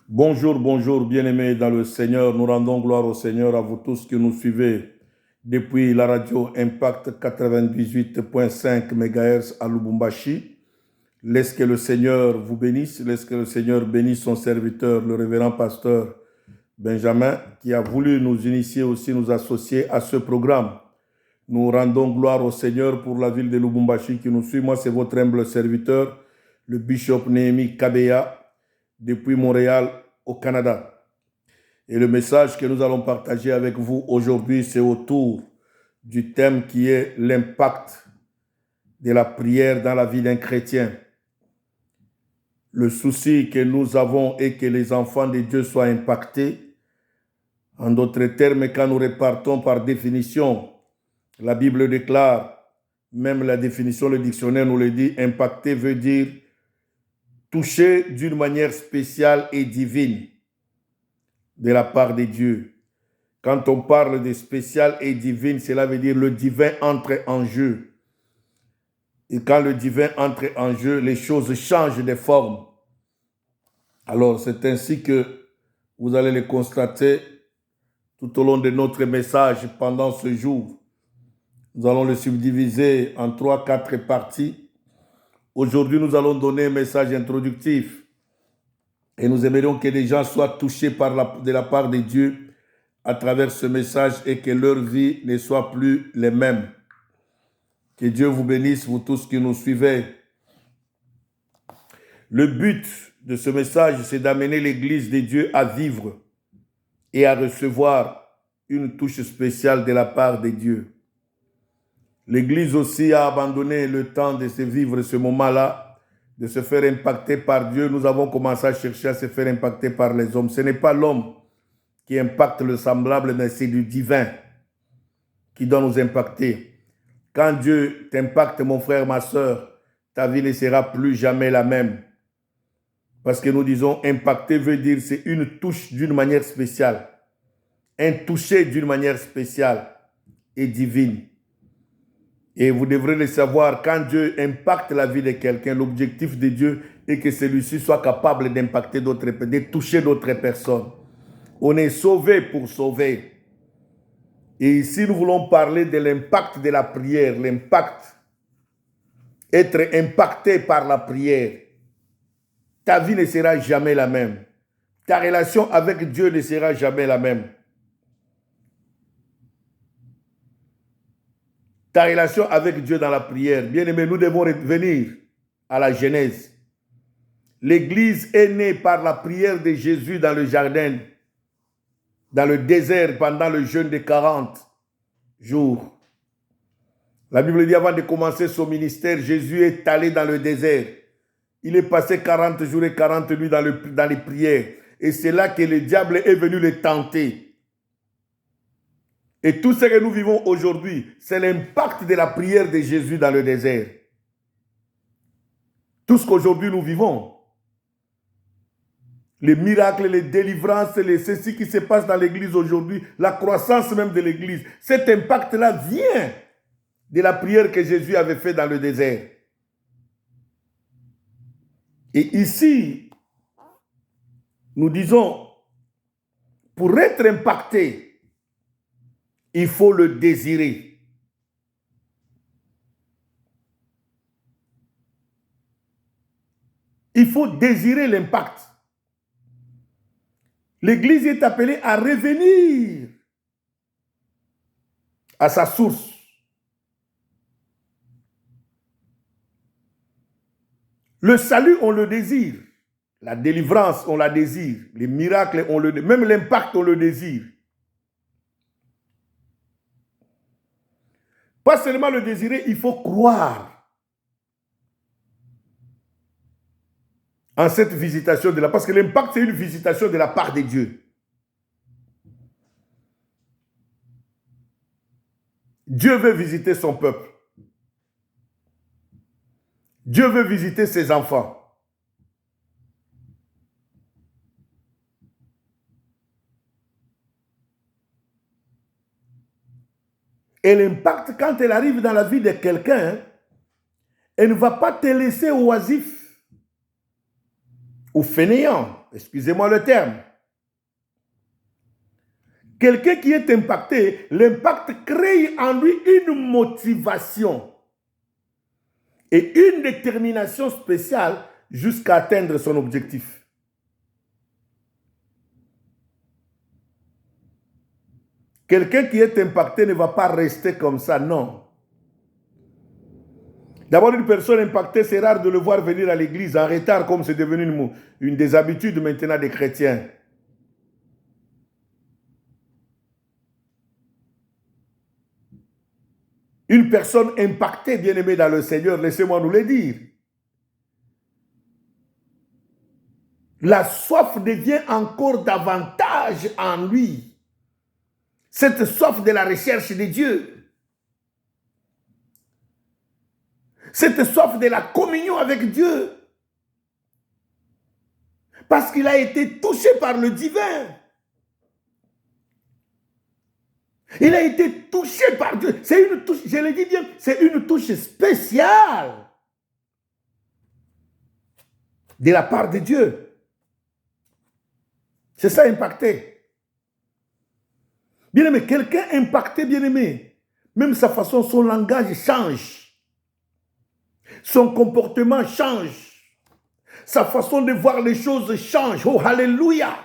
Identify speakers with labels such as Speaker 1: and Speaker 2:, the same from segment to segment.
Speaker 1: Bonjour, bonjour, bien-aimés dans le Seigneur. Nous rendons gloire au Seigneur, à vous tous qui nous suivez depuis la radio Impact 98.5 MHz à Lubumbashi. Laisse que le Seigneur vous bénisse, laisse que le Seigneur bénisse son serviteur, le révérend pasteur Benjamin, qui a voulu nous initier aussi, nous associer à ce programme. Nous rendons gloire au Seigneur pour la ville de Lubumbashi qui nous suit. Moi, c'est votre humble serviteur, le bishop Néhémie Kabeya, depuis Montréal au Canada. Et le message que nous allons partager avec vous aujourd'hui, c'est autour du thème qui est l'impact de la prière dans la vie d'un chrétien. Le souci que nous avons est que les enfants de Dieu soient impactés. En d'autres termes, quand nous repartons par définition, la Bible déclare, même la définition, le dictionnaire nous le dit, impacter veut dire touché d'une manière spéciale et divine de la part de Dieu. Quand on parle de spécial et divine, cela veut dire le divin entre en jeu. Et quand le divin entre en jeu, les choses changent de forme. Alors, c'est ainsi que vous allez le constater tout au long de notre message pendant ce jour. Nous allons le subdiviser en 3-4 parties. Aujourd'hui, nous allons donner un message introductif et nous aimerions que les gens soient touchés de la part de Dieu à travers ce message et que leur vie ne soit plus les mêmes. Que Dieu vous bénisse, vous tous qui nous suivez. Le but de ce message, c'est d'amener l'Église de Dieu à vivre et à recevoir une touche spéciale de la part de Dieu. L'Église aussi a abandonné le temps de se vivre ce moment-là, de se faire impacter par Dieu. Nous avons commencé à chercher à se faire impacter par les hommes. Ce n'est pas l'homme qui impacte le semblable, mais c'est du divin qui doit nous impacter. Quand Dieu t'impacte, mon frère, ma soeur, ta vie ne sera plus jamais la même. Parce que nous disons impacter veut dire c'est une touche d'une manière spéciale. Un toucher d'une manière spéciale et divine. Et vous devrez le savoir, quand Dieu impacte la vie de quelqu'un, l'objectif de Dieu est que celui-ci soit capable d'impacter d'autres, de toucher d'autres personnes. On est sauvé pour sauver. Et ici, nous voulons parler de l'impact de la prière, l'impact, être impacté par la prière. Ta vie ne sera jamais la même. Ta relation avec Dieu ne sera jamais la même. Ta relation avec Dieu dans la prière. Bien-aimés, nous devons revenir à la Genèse. L'Église est née par la prière de Jésus dans le jardin, dans le désert, pendant le jeûne de 40 jours. La Bible dit, avant de commencer son ministère, Jésus est allé dans le désert. Il est passé 40 jours et 40 nuits dans les prières. Et c'est là que le diable est venu le tenter. Et tout ce que nous vivons aujourd'hui, c'est l'impact de la prière de Jésus dans le désert. Tout ce qu'aujourd'hui nous vivons, les miracles, les délivrances, ceci qui se passe dans l'Église aujourd'hui, la croissance même de l'Église, cet impact-là vient de la prière que Jésus avait faite dans le désert. Et ici, nous disons, pour être impacté, il faut le désirer. Il faut désirer l'impact. L'Église est appelée à revenir à sa source. Le salut, on le désire. La délivrance, on la désire. Les miracles, on le désire. Même l'impact, on le désire. Pas seulement le désirer, il faut croire en cette visitation de la... Parce que l'impact, c'est une visitation de la part de Dieu. Dieu veut visiter son peuple. Dieu veut visiter ses enfants. Et l'impact, quand elle arrive dans la vie de quelqu'un, elle ne va pas te laisser oisif ou fainéant. excusez-moi le terme. Quelqu'un qui est impacté, l'impact crée en lui une motivation et une détermination spéciale jusqu'à atteindre son objectif. Quelqu'un qui est impacté ne va pas rester comme ça, non. D'abord, une personne impactée, c'est rare de le voir venir à l'église en retard, comme c'est devenu une des habitudes maintenant des chrétiens. Une personne impactée, bien-aimée dans le Seigneur, laissez-moi nous le dire. La soif devient encore davantage en lui. Cette soif de la recherche de Dieu. Cette soif de la communion avec Dieu. Parce qu'il a été touché par le divin. Il a été touché par Dieu. C'est une touche, je le dis bien, c'est une touche spéciale de la part de Dieu. C'est ça, impacté. Bien-aimé, quelqu'un impacté, bien-aimé, même sa façon, son langage change. Son comportement change. Sa façon de voir les choses change. Oh, alléluia!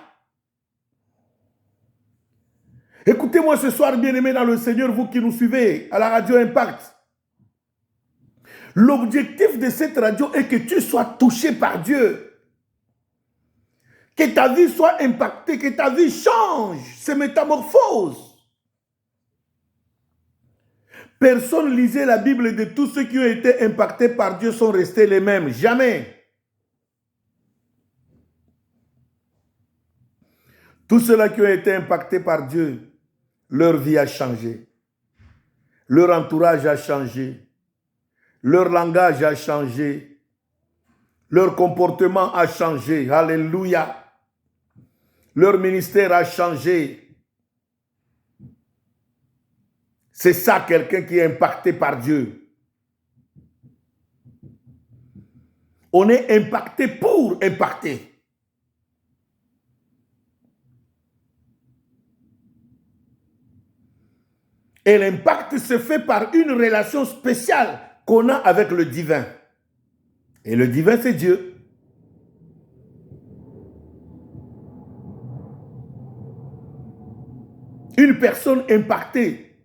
Speaker 1: Écoutez-moi ce soir, bien-aimés dans le Seigneur, vous qui nous suivez à la radio Impact. L'objectif de cette radio est que tu sois touché par Dieu. Que ta vie soit impactée, que ta vie change, se métamorphose. Personne lisait la Bible de tous ceux qui ont été impactés par Dieu sont restés les mêmes. Jamais. Tous ceux-là qui ont été impactés par Dieu, leur vie a changé. Leur entourage a changé. Leur langage a changé. Leur comportement a changé. Alléluia. Leur ministère a changé. C'est ça, quelqu'un qui est impacté par Dieu. On est impacté pour impacter. Et l'impact se fait par une relation spéciale qu'on a avec le divin. Et le divin, c'est Dieu. Une personne impactée,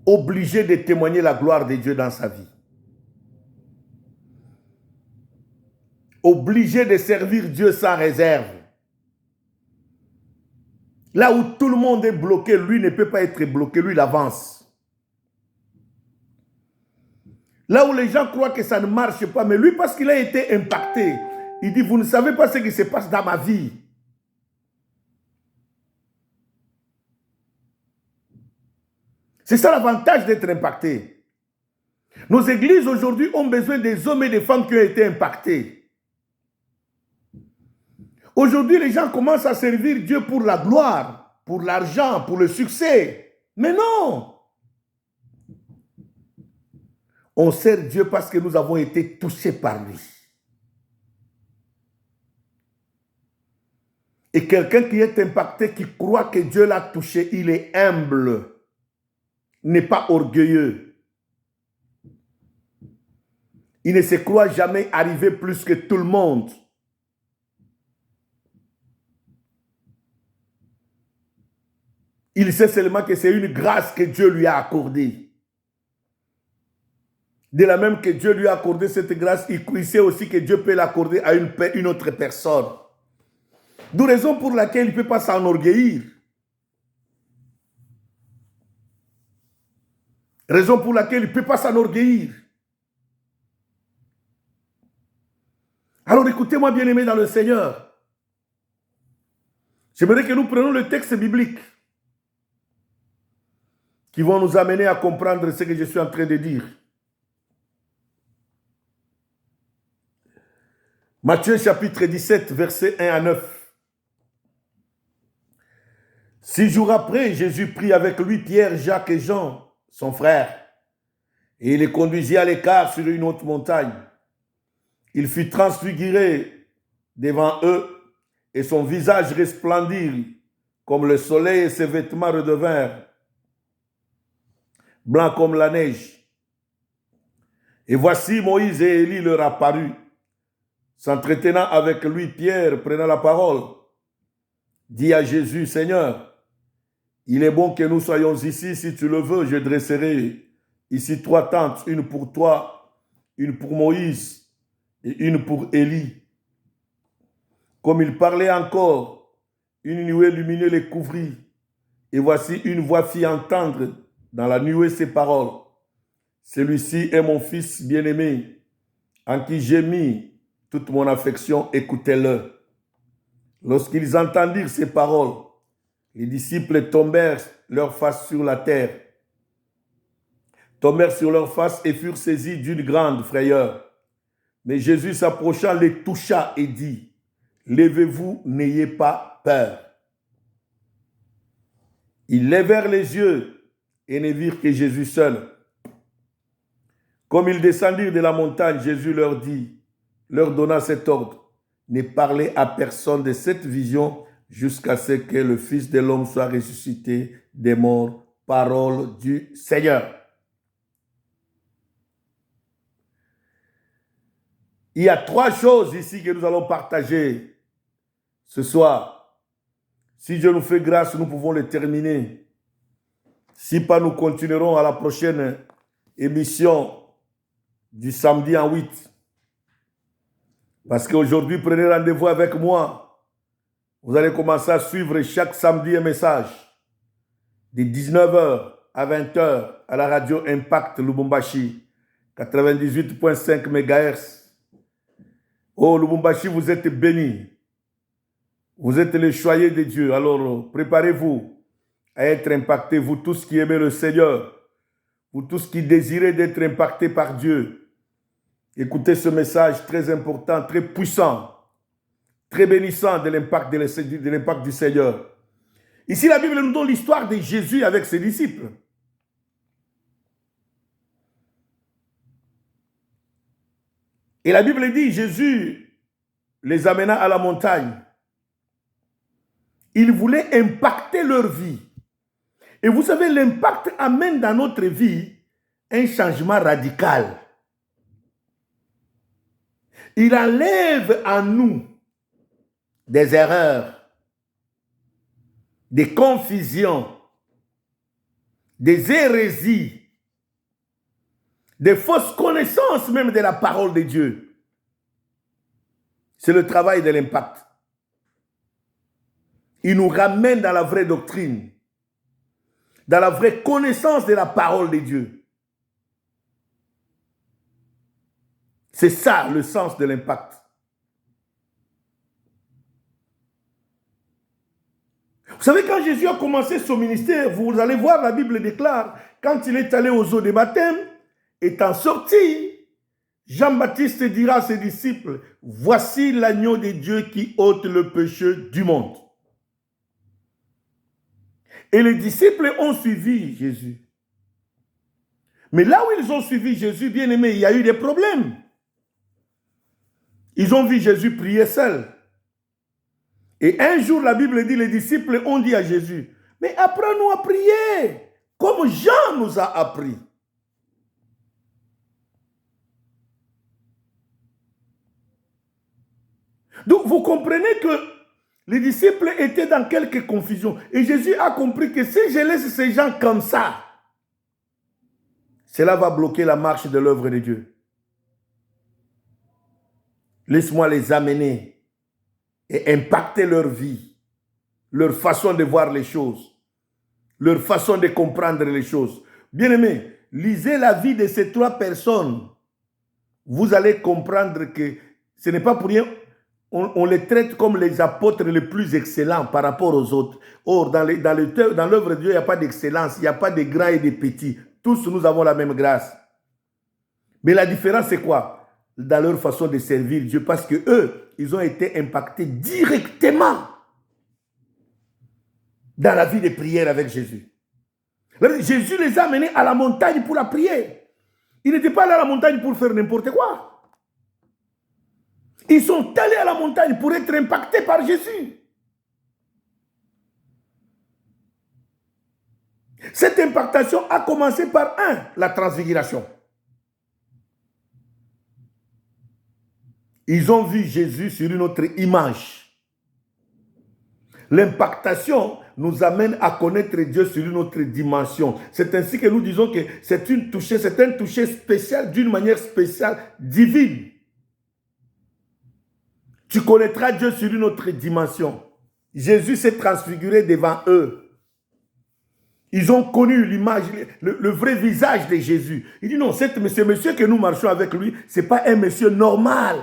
Speaker 1: obligée de témoigner la gloire de Dieu dans sa vie. Obligée de servir Dieu sans réserve. Là où tout le monde est bloqué, lui ne peut pas être bloqué, lui il avance. Là où les gens croient que ça ne marche pas, mais lui parce qu'il a été impacté, il dit, vous ne savez pas ce qui se passe dans ma vie. C'est ça l'avantage d'être impacté. Nos églises aujourd'hui ont besoin des hommes et des femmes qui ont été impactés. Aujourd'hui, les gens commencent à servir Dieu pour la gloire, pour l'argent, pour le succès. Mais non! On sert Dieu parce que nous avons été touchés par lui. Et quelqu'un qui est impacté, qui croit que Dieu l'a touché, il est humble, n'est pas orgueilleux. Il ne se croit jamais arrivé plus que tout le monde. Il sait seulement que c'est une grâce que Dieu lui a accordée. De la même que Dieu lui a accordé cette grâce, il sait aussi que Dieu peut l'accorder à une autre personne. D'où raison pour laquelle il ne peut pas s'enorgueillir. Raison pour laquelle il ne peut pas s'enorgueillir. Alors écoutez-moi bien aimé dans le Seigneur. J'aimerais que nous prenions le texte biblique qui vont nous amener à comprendre ce que je suis en train de dire. Matthieu chapitre 17, versets 1 à 9. 6 jours après, Jésus prit avec lui Pierre, Jacques et Jean, son frère, et il les conduisit à l'écart sur une haute montagne. Il fut transfiguré devant eux, et son visage resplendit comme le soleil, et ses vêtements redevinrent blancs comme la neige. Et voici Moïse et Élie leur apparut. S'entretenant avec lui, Pierre, prenant la parole, dit à Jésus, Seigneur, il est bon que nous soyons ici, si tu le veux, je dresserai ici 3 tentes, une pour toi, une pour Moïse et une pour Élie. Comme il parlait encore, une nuée lumineuse les couvrit, et voici une voix fit entendre dans la nuée ces paroles. Celui-ci est mon fils bien-aimé, en qui j'ai mis toute mon affection, écoutez-le. Lorsqu'ils entendirent ces paroles, les disciples tombèrent leur face sur la terre, tombèrent sur leur face et furent saisis d'une grande frayeur. Mais Jésus s'approcha, les toucha et dit, levez-vous, n'ayez pas peur. Ils levèrent les yeux et ne virent que Jésus seul. Comme ils descendirent de la montagne, Jésus leur donna cet ordre, ne parlez à personne de cette vision jusqu'à ce que le Fils de l'homme soit ressuscité des morts. Parole du Seigneur. Il y a 3 choses ici que nous allons partager ce soir. Si Dieu nous fait grâce, nous pouvons les terminer. Si pas, nous continuerons à la prochaine émission du samedi en 8. Parce qu'aujourd'hui, prenez rendez-vous avec moi. Vous allez commencer à suivre chaque samedi un message de 19h à 20h à la radio Impact Lubumbashi, 98.5 MHz. Oh, Lubumbashi, vous êtes bénis. Vous êtes les choyés de Dieu. Alors, préparez-vous à être impactés, vous tous qui aimez le Seigneur, vous tous qui désirez d'être impactés par Dieu. Écoutez ce message très important, très puissant, très bénissant de l'impact du Seigneur. Ici, la Bible nous donne l'histoire de Jésus avec ses disciples. Et la Bible dit, Jésus les amena à la montagne. Il voulait impacter leur vie. Et vous savez, l'impact amène dans notre vie un changement radical. Il enlève en nous des erreurs, des confusions, des hérésies, des fausses connaissances même de la parole de Dieu. C'est le travail de l'impact. Il nous ramène dans la vraie doctrine, dans la vraie connaissance de la parole de Dieu. C'est ça le sens de l'impact. Vous savez, quand Jésus a commencé son ministère, vous allez voir, la Bible déclare, quand il est allé aux eaux de baptême, étant sorti, Jean-Baptiste dira à ses disciples, voici l'agneau de Dieu qui ôte le péché du monde. Et les disciples ont suivi Jésus. Mais là où ils ont suivi Jésus, bien aimé, il y a eu des problèmes. Ils ont vu Jésus prier seul. Et un jour, la Bible dit, les disciples ont dit à Jésus, mais apprends-nous à prier, comme Jean nous a appris. Donc, vous comprenez que les disciples étaient dans quelques confusions. Et Jésus a compris que si je laisse ces gens comme ça, cela va bloquer la marche de l'œuvre de Dieu. Laisse-moi les amener et impacter leur vie, leur façon de voir les choses, leur façon de comprendre les choses. Bien-aimés, lisez la vie de ces 3 personnes. Vous allez comprendre que ce n'est pas pour rien. On les traite comme les apôtres les plus excellents par rapport aux autres. Or, dans l'œuvre de Dieu, il n'y a pas d'excellence, il n'y a pas de grands et de petits. Tous, nous avons la même grâce. Mais la différence, c'est quoi? Dans leur façon de servir Dieu, parce que eux, ils ont été impactés directement dans la vie de prière avec Jésus. Jésus les a menés à la montagne pour la prière. Ils n'étaient pas allés à la montagne pour faire n'importe quoi. Ils sont allés à la montagne pour être impactés par Jésus. Cette impactation a commencé par la transfiguration. Ils ont vu Jésus sur une autre image. L'impactation nous amène à connaître Dieu sur une autre dimension. C'est ainsi que nous disons que c'est un toucher spécial, d'une manière spéciale, divine. Tu connaîtras Dieu sur une autre dimension. Jésus s'est transfiguré devant eux. Ils ont connu l'image, le vrai visage de Jésus. Il dit non, ce monsieur que nous marchons avec lui, ce n'est pas un monsieur normal.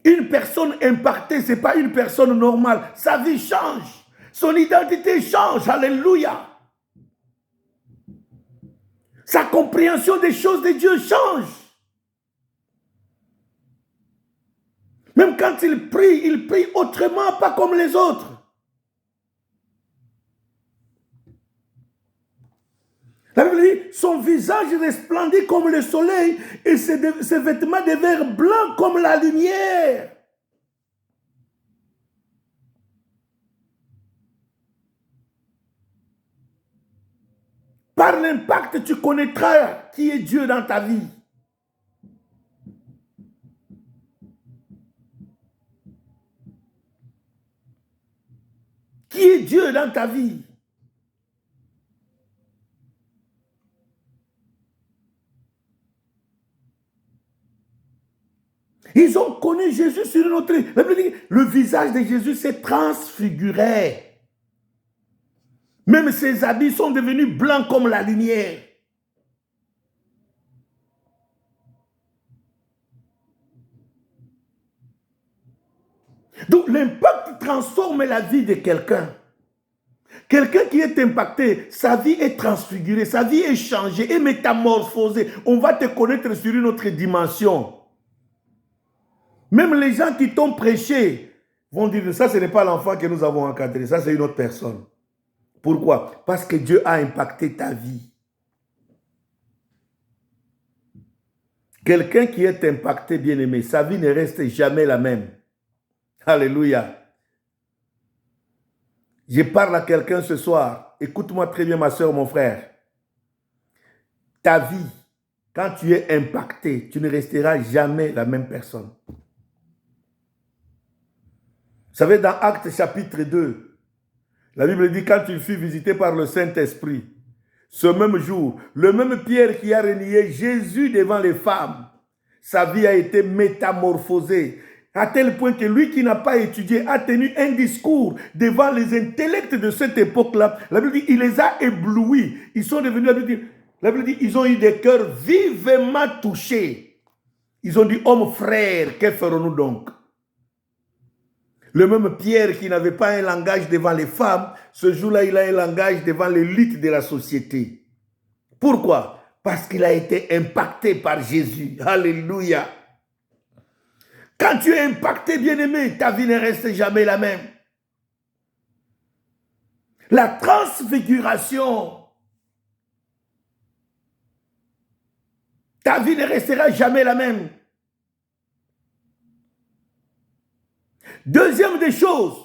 Speaker 1: Une personne impactée, ce n'est pas une personne normale. Sa vie change. Son identité change. Alléluia. Sa compréhension des choses de Dieu change. Même quand il prie autrement, pas comme les autres. La Bible dit, son visage resplendit comme le soleil et ses vêtements devinrent blancs comme la lumière. Par l'impact, tu connaîtras qui est Dieu dans ta vie. Qui est Dieu dans ta vie? Ils ont connu Jésus sur une autre. La Bible dit, le visage de Jésus s'est transfiguré. Même ses habits sont devenus blancs comme la lumière. Donc l'impact transforme la vie de quelqu'un. Quelqu'un qui est impacté, sa vie est transfigurée, sa vie est changée, est métamorphosée. On va te connaître sur une autre dimension. Même les gens qui t'ont prêché vont dire, ça ce n'est pas l'enfant que nous avons encadré, ça c'est une autre personne. Pourquoi? Parce que Dieu a impacté ta vie. Quelqu'un qui est impacté, bien-aimé, sa vie ne reste jamais la même. Alléluia. Je parle à quelqu'un ce soir. Écoute-moi très bien, ma soeur, mon frère. Ta vie, quand tu es impacté, tu ne resteras jamais la même personne. Vous savez, dans Actes chapitre 2, la Bible dit, quand il fut visité par le Saint-Esprit, ce même jour, le même Pierre qui a renié Jésus devant les femmes, sa vie a été métamorphosée, à tel point que lui qui n'a pas étudié a tenu un discours devant les intellects de cette époque-là. La Bible dit, il les a éblouis. Ils sont devenus, la Bible dit, ils ont eu des cœurs vivement touchés. Ils ont dit, hommes frères, que ferons-nous donc? Le même Pierre qui n'avait pas un langage devant les femmes, ce jour-là, il a un langage devant l'élite de la société. Pourquoi? Parce qu'il a été impacté par Jésus. Alléluia. Quand tu es impacté, bien-aimé, ta vie ne reste jamais la même. La transfiguration, ta vie ne restera jamais la même. Deuxième des choses,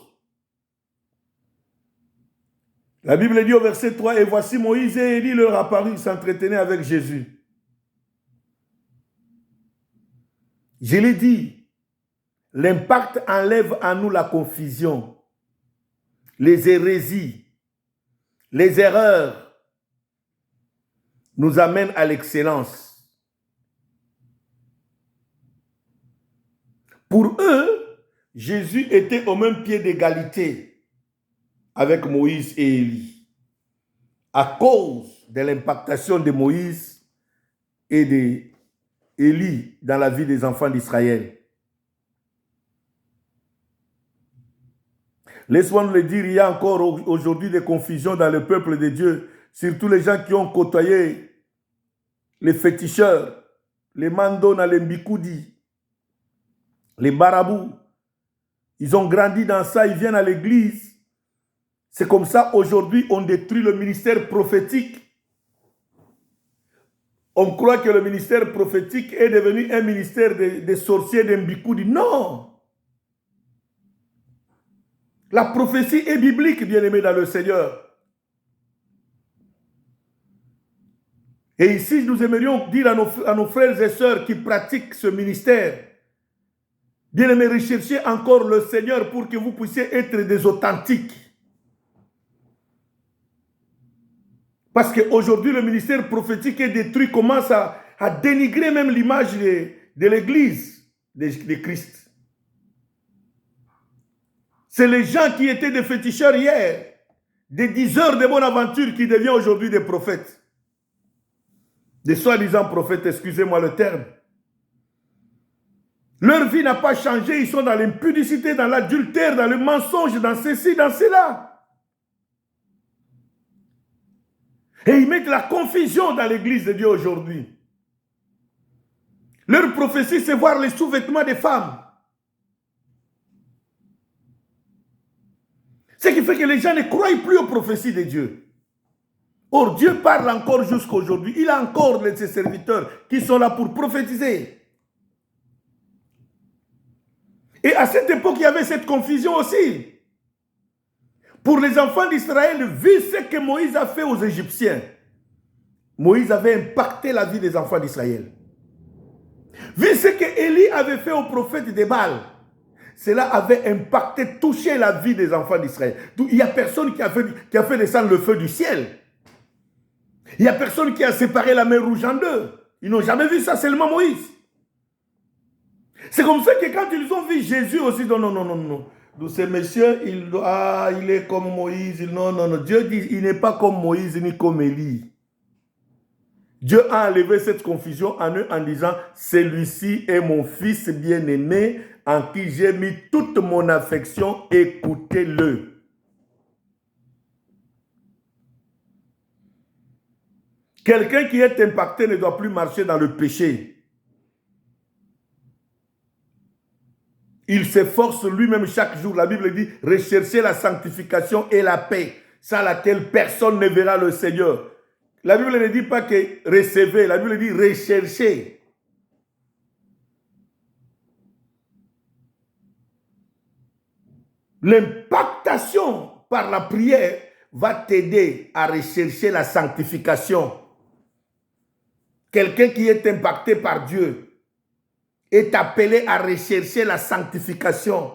Speaker 1: la Bible dit au verset 3, « Et voici Moïse et Élie leur apparut, ils s'entretenaient avec Jésus. » Je l'ai dit, l'impact enlève en nous la confusion, les hérésies, les erreurs, nous amènent à l'excellence. Pour eux, Jésus était au même pied d'égalité avec Moïse et Élie, à cause de l'impactation de Moïse et d'Élie dans la vie des enfants d'Israël. Laisse-moi nous le dire, il y a encore aujourd'hui des confusions dans le peuple de Dieu, surtout les gens qui ont côtoyé les féticheurs, les mandona, les mbikoudi, les marabouts. Ils ont grandi dans ça, ils viennent à l'église. C'est comme ça, aujourd'hui, on détruit le ministère prophétique. On croit que le ministère prophétique est devenu un ministère des sorciers d'Mbikoudi. Non! La prophétie est biblique, bien-aimé dans le Seigneur. Et ici, nous aimerions dire à nos frères et sœurs qui pratiquent ce ministère, bien-aimés, recherchez encore le Seigneur pour que vous puissiez être des authentiques. Parce qu'aujourd'hui, le ministère prophétique est détruit, commence à dénigrer même l'image de l'Église de Christ. C'est les gens qui étaient des féticheurs hier, des diseurs de bonne aventure qui deviennent aujourd'hui des prophètes. Des soi-disant prophètes, excusez-moi le terme. Leur vie n'a pas changé, ils sont dans l'impudicité, dans l'adultère, dans le mensonge, dans ceci, dans cela. Et ils mettent la confusion dans l'église de Dieu aujourd'hui. Leur prophétie, c'est voir les sous-vêtements des femmes. Ce qui fait que les gens ne croient plus aux prophéties de Dieu. Or, Dieu parle encore jusqu'à aujourd'hui. Il a encore de ses serviteurs qui sont là pour prophétiser. Et à cette époque, il y avait cette confusion aussi. Pour les enfants d'Israël, vu ce que Moïse a fait aux Égyptiens, Moïse avait impacté la vie des enfants d'Israël. Vu ce que Élie avait fait aux prophètes de Baal, cela avait impacté, touché la vie des enfants d'Israël. Il n'y a personne qui a fait descendre le feu du ciel. Il n'y a personne qui a séparé la mer Rouge en deux. Ils n'ont jamais vu ça, seulement Moïse. C'est comme ça que quand ils ont vu Jésus aussi, non. Donc ce monsieur, il est comme Moïse. Non. Dieu dit, il n'est pas comme Moïse ni comme Élie. Dieu a enlevé cette confusion en eux en disant, celui-ci est mon fils bien-aimé en qui j'ai mis toute mon affection, écoutez-le. Quelqu'un qui est impacté ne doit plus marcher dans le péché. Il s'efforce lui-même chaque jour. La Bible dit, recherchez la sanctification et la paix, sans laquelle personne ne verra le Seigneur. La Bible ne dit pas que recevez, la Bible dit recherchez. L'impactation par la prière va t'aider à rechercher la sanctification. Quelqu'un qui est impacté par Dieu est appelé à rechercher la sanctification.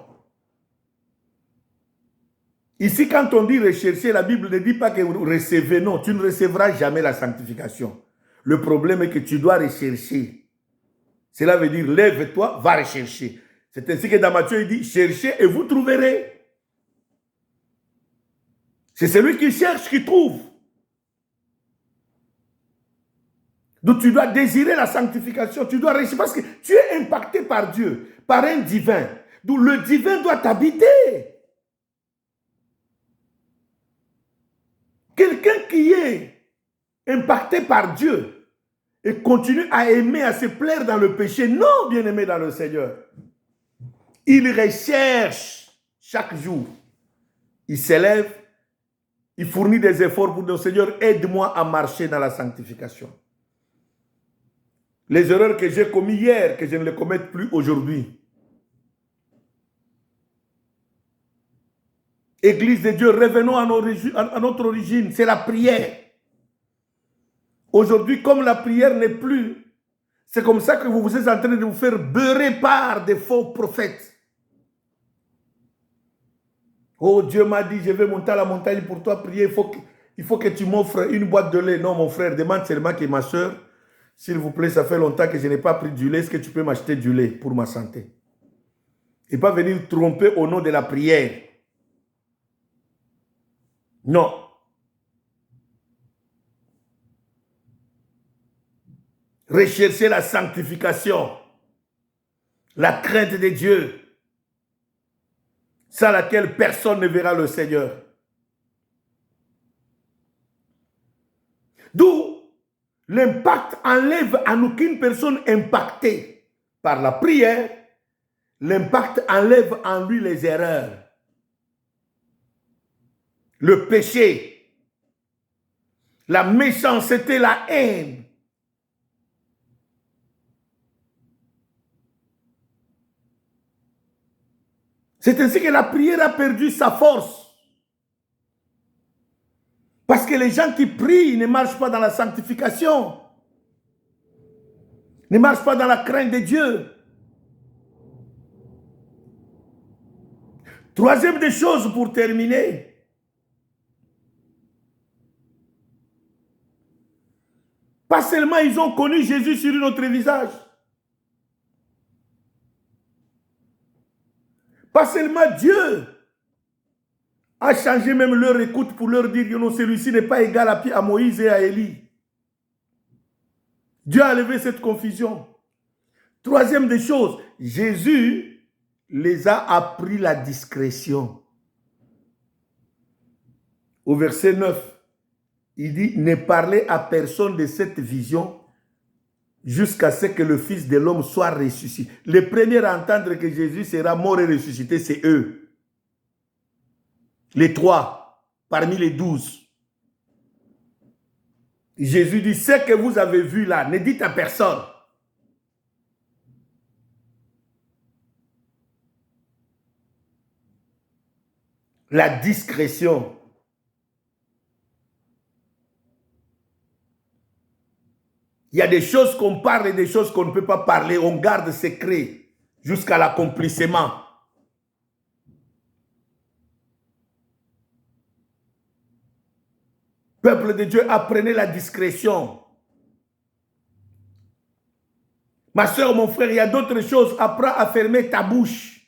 Speaker 1: Ici, quand on dit rechercher, la Bible ne dit pas que vous recevez, non, tu ne recevras jamais la sanctification. Le problème est que tu dois rechercher. Cela veut dire, lève-toi, va rechercher. C'est ainsi que dans Matthieu, il dit, cherchez et vous trouverez. C'est celui qui cherche qui trouve. Donc tu dois désirer la sanctification, tu dois réussir parce que tu es impacté par Dieu, par un divin. Donc le divin doit t'habiter. Quelqu'un qui est impacté par Dieu et continue à aimer, à se plaire dans le péché, non, bien-aimé dans le Seigneur. Il recherche chaque jour. Il s'élève, il fournit des efforts pour dire, Seigneur, aide-moi à marcher dans la sanctification. Les erreurs que j'ai commises hier, que je ne les commette plus aujourd'hui. Église de Dieu, revenons à notre origine, c'est la prière. Aujourd'hui, comme la prière n'est plus, c'est comme ça que vous êtes en train de vous faire beurrer par des faux prophètes. Oh, Dieu m'a dit, je vais monter à la montagne pour toi prier, il faut que tu m'offres une boîte de lait. Non, mon frère, demande seulement que ma soeur, s'il vous plaît, ça fait longtemps que je n'ai pas pris du lait. Est-ce que tu peux m'acheter du lait pour ma santé? Et pas venir tromper au nom de la prière. Non. Rechercher la sanctification, la crainte de Dieu, sans laquelle personne ne verra le Seigneur. D'où l'impact enlève en aucune personne impactée par la prière, l'impact enlève en lui les erreurs, le péché, la méchanceté, la haine. C'est ainsi que la prière a perdu sa force. Parce que les gens qui prient ne marchent pas dans la sanctification, ne marchent pas dans la crainte de Dieu. Troisième des choses pour terminer. Pas seulement ils ont connu Jésus sur notre visage. Pas seulement Dieu a changé même leur écoute pour leur dire que non, celui-ci n'est pas égal à Moïse et à Élie. Dieu a levé cette confusion. Troisième des choses, Jésus les a appris la discrétion. Au verset 9, il dit, ne parlez à personne de cette vision jusqu'à ce que le Fils de l'homme soit ressuscité. Les premiers à entendre que Jésus sera mort et ressuscité, c'est eux. Les 3, parmi les 12. Jésus dit, ce que vous avez vu là, ne dites à personne. La discrétion. Il y a des choses qu'on parle et des choses qu'on ne peut pas parler. On garde secret jusqu'à l'accomplissement. Peuple de Dieu, apprenez la discrétion. Ma soeur, mon frère, il y a d'autres choses. Apprends à fermer ta bouche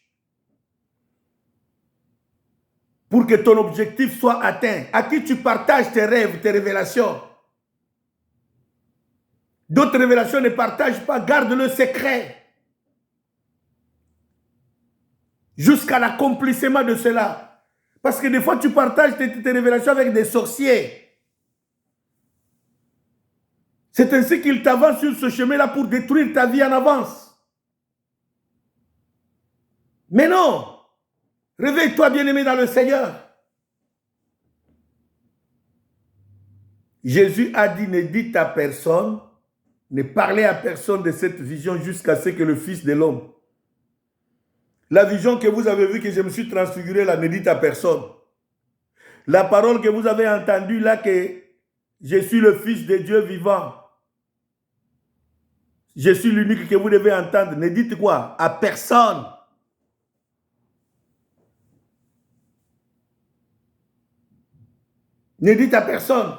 Speaker 1: pour que ton objectif soit atteint. À qui tu partages tes rêves, tes révélations. D'autres révélations ne partagent pas, garde le secret. Jusqu'à l'accomplissement de cela. Parce que des fois, tu partages tes révélations avec des sorciers. C'est ainsi qu'il t'avance sur ce chemin-là pour détruire ta vie en avance. Mais non, réveille-toi bien-aimé dans le Seigneur. Jésus a dit, ne dites à personne, ne parlez à personne de cette vision jusqu'à ce que le Fils de l'homme. La vision que vous avez vue, que je me suis transfiguré là, ne dites à personne. La parole que vous avez entendue là, que je suis le Fils de Dieu vivant. Je suis l'unique que vous devez entendre. Ne dites quoi? À personne. Ne dites à personne.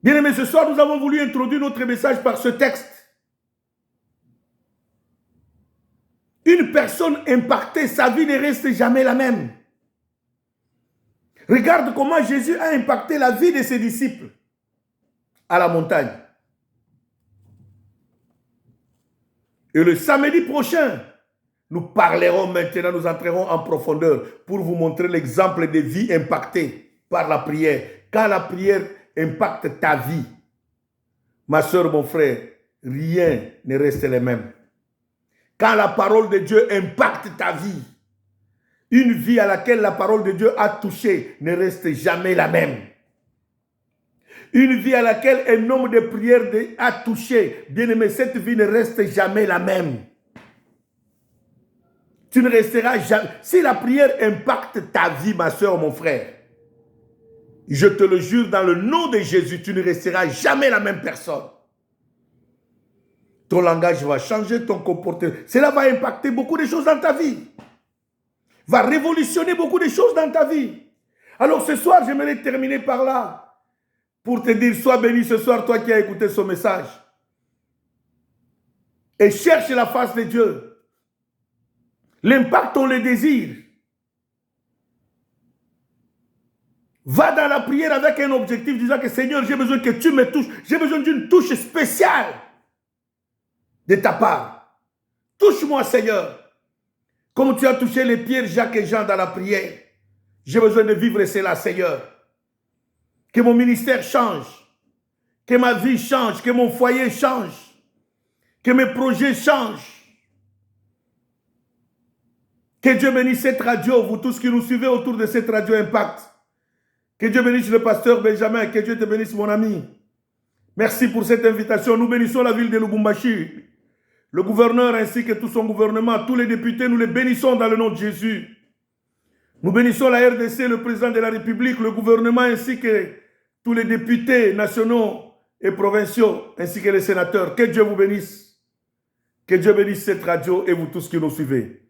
Speaker 1: Bien aimé, ce soir, nous avons voulu introduire notre message par ce texte. Une personne impactée, sa vie ne reste jamais la même. Regarde comment Jésus a impacté la vie de ses disciples à la montagne. Et le samedi prochain, nous parlerons maintenant, nous entrerons en profondeur pour vous montrer l'exemple de vie impactée par la prière. Quand la prière impacte ta vie, ma soeur, mon frère, rien ne reste le même. Quand la parole de Dieu impacte ta vie, une vie à laquelle la parole de Dieu a touché ne reste jamais la même. Une vie à laquelle un homme de prière a touché, bien aimé, cette vie ne reste jamais la même. Tu ne resteras jamais. Si la prière impacte ta vie, ma soeur, mon frère, je te le jure dans le nom de Jésus, tu ne resteras jamais la même personne. Ton langage va changer, ton comportement. Cela va impacter beaucoup de choses dans ta vie. Va révolutionner beaucoup de choses dans ta vie. Alors ce soir, j'aimerais terminer par là. Pour te dire, sois béni ce soir, toi qui as écouté ce message. Et cherche la face de Dieu. L'impact, on le désire. Va dans la prière avec un objectif disant que Seigneur, j'ai besoin que tu me touches. J'ai besoin d'une touche spéciale de ta part. Touche-moi, Seigneur. Comme tu as touché les Pierre, Jacques et Jean dans la prière. J'ai besoin de vivre cela, Seigneur. Que mon ministère change. Que ma vie change. Que mon foyer change. Que mes projets changent. Que Dieu bénisse cette radio, vous tous qui nous suivez autour de cette radio Impact. Que Dieu bénisse le pasteur Benjamin. Que Dieu te bénisse, mon ami. Merci pour cette invitation. Nous bénissons la ville de Lubumbashi. le gouverneur ainsi que tout son gouvernement, tous les députés, nous les bénissons dans le nom de Jésus. Nous bénissons la RDC, le président de la République, le gouvernement ainsi que tous les députés nationaux et provinciaux, ainsi que les sénateurs. Que Dieu vous bénisse. Que Dieu bénisse cette radio et vous tous qui nous suivez.